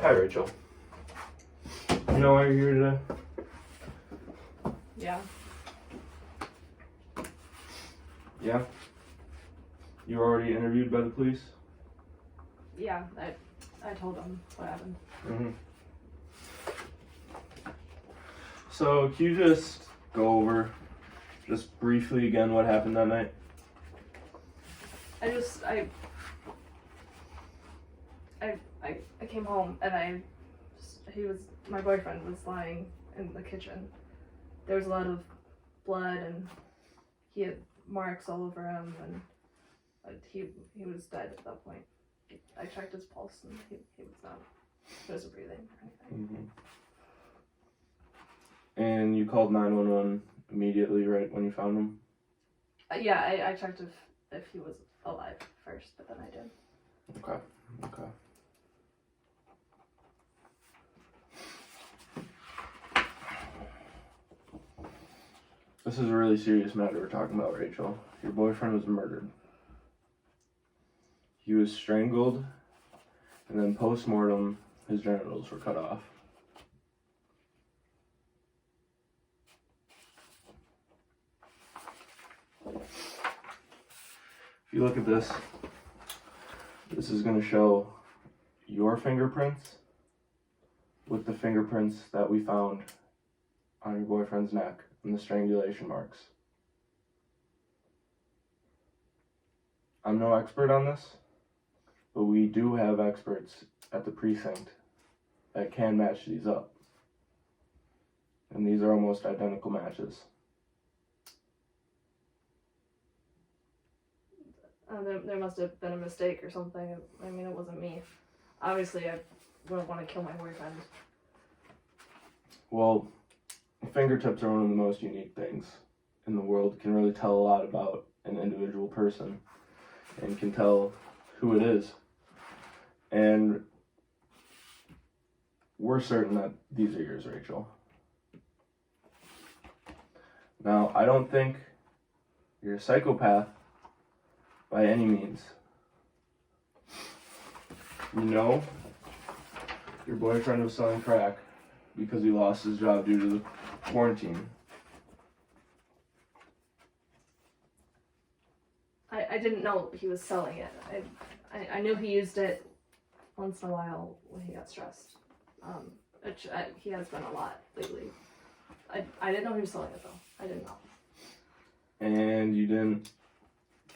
Hi, Rachel. You know why you're here today? Yeah. Yeah? You were already interviewed by the police? Yeah, I told them what happened. Mm-hmm. So, can you just go over, just briefly again, what happened that night? I came home and my boyfriend was lying in the kitchen. There was a lot of blood and he had marks all over him and he was dead at that point. I checked his pulse and he wasn't breathing or anything. Mm-hmm. And you called 911 immediately, right, when you found him? Yeah, I checked if he was alive first, but then I did. Okay. This is a really serious matter we're talking about, Rachel. Your boyfriend was murdered. He was strangled, and then post-mortem, his genitals were cut off. If you look at this, this is going to show your fingerprints with the fingerprints that we found on your boyfriend's neck and the strangulation marks. I'm no expert on this, but we do have experts at the precinct that can match these up. And these are almost identical matches. There must have been a mistake or something. I mean, it wasn't me. Obviously, I wouldn't want to kill my boyfriend. Well, fingertips are one of the most unique things in the world. Can really tell a lot about an individual person and can tell who it is. And we're certain that these are yours, Rachel. Now, I don't think you're a psychopath by any means. You know your boyfriend was selling crack because he lost his job due to the quarantine. I didn't know he was selling it. I knew he used it once in a while when he got stressed. He has been a lot lately. I didn't know he was selling it though. I didn't know. And you didn't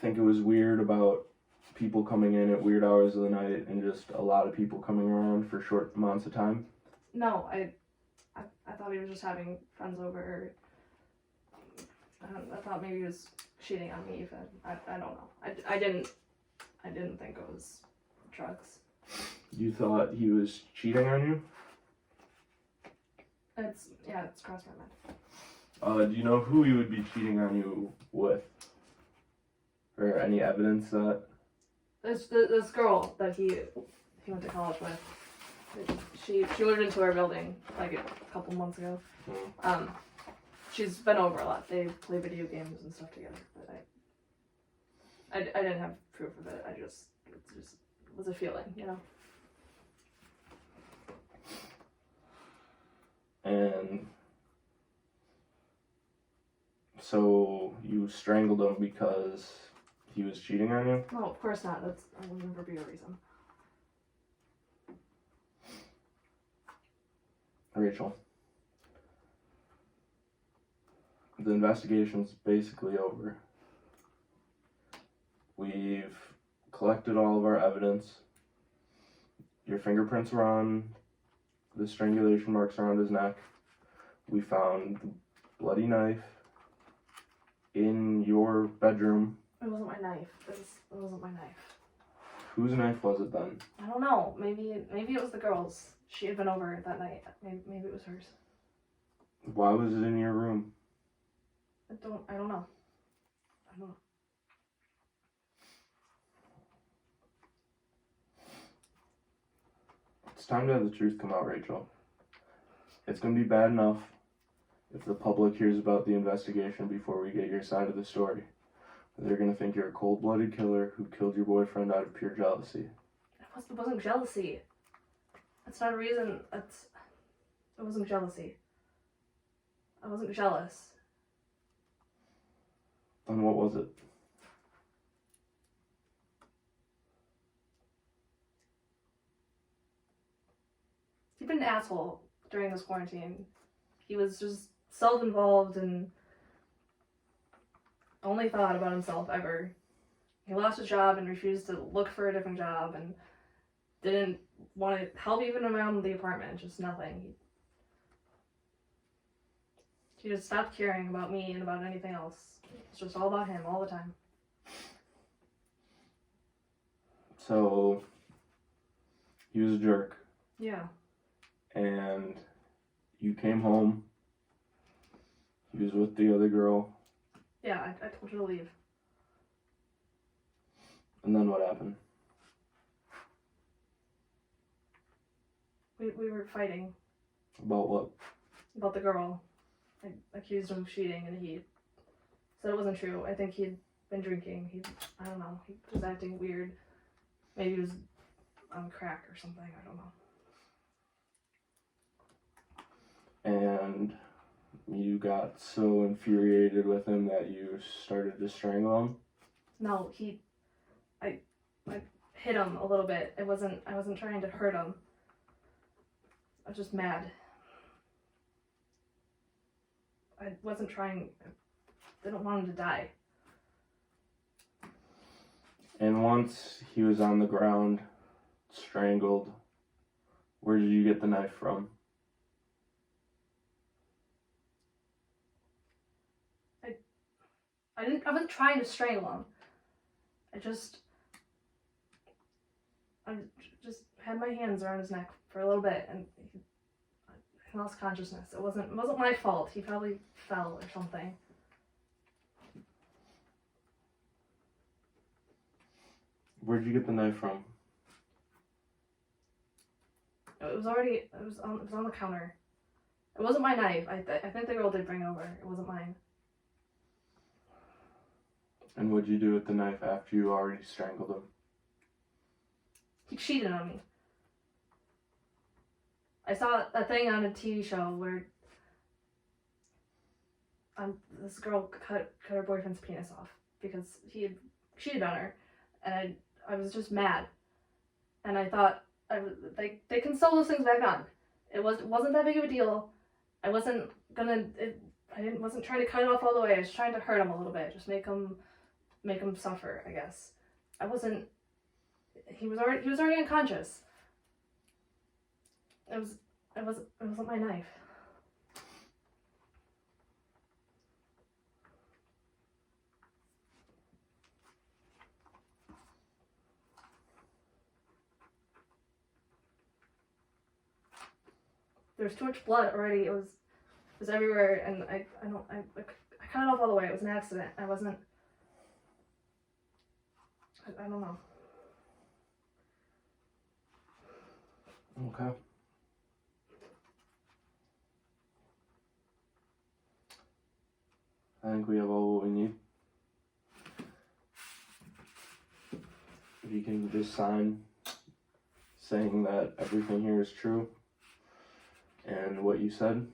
think it was weird about people coming in at weird hours of the night and just a lot of people coming around for short amounts of time? No, I thought he was just having friends over. I thought maybe he was cheating on me even. I don't know. I didn't think it was drugs. You thought he was cheating on you? It's crossed my mind. Do you know who he would be cheating on you with? Or any evidence that? This girl that he went to college with. She moved into our building like a couple months ago. She's been over a lot. They play video games and stuff together, but I didn't have proof of it. It just was a feeling, you know. And so you strangled him because he was cheating on you? No, of course not. That will never be a reason. Rachel, the investigation's basically over. We've collected all of our evidence. Your fingerprints were on the strangulation marks around his neck. We found the bloody knife in your bedroom. It wasn't my knife. It wasn't my knife. Whose knife was it then? I don't know. Maybe it was the girl's. She had been over that night. Maybe it was hers. Why was it in your room? I don't know. I don't know. It's time to have the truth come out, Rachel. It's going to be bad enough if the public hears about the investigation before we get your side of the story. They're going to think you're a cold-blooded killer who killed your boyfriend out of pure jealousy. It wasn't jealousy. That's not a reason. It wasn't jealousy. I wasn't jealous. Then what was it? He's been an asshole during this quarantine. He was just self-involved and only thought about himself ever. He lost his job and refused to look for a different job and didn't want to help even around the apartment, just nothing. He just stopped caring about me and about anything else. It's just all about him all the time. So, he was a jerk, Yeah. and you came home. He was with the other girl, Yeah, I told her to leave. and then what happened? We were fighting About what? about the girl. I accused him of cheating and he said it wasn't true. I think he'd been drinking. I don't know, he was acting weird. Maybe he was on crack or something, I don't know. And you got so infuriated with him that you started to strangle him? No, I hit him a little bit. I wasn't trying to hurt him. I was just mad. I wasn't trying, I didn't want him to die. And once he was on the ground, strangled, where did you get the knife from? I wasn't trying to strangle him. I just had my hands around his neck for a little bit and he lost consciousness. It wasn't my fault. He probably fell or something. Where'd you get the knife from? It was on the counter. It wasn't my knife. I think the girl did bring it over. It wasn't mine. And what'd you do with the knife after you already strangled him? He cheated on me. I saw a thing on a TV show where this girl cut her boyfriend's penis off because he had cheated on her, and I was just mad, and I thought they can sew those things back on. It wasn't that big of a deal. I wasn't trying to cut it off all the way. I was trying to hurt him a little bit, just make him suffer, I guess. He was already unconscious. It wasn't my knife. There was too much blood already. It was everywhere, and I cut it off all the way. It was an accident. I don't know. Okay. I think we have all what we need. If you can just sign saying that everything here is true and what you said.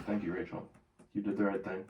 Thank you, Rachel. You did the right thing.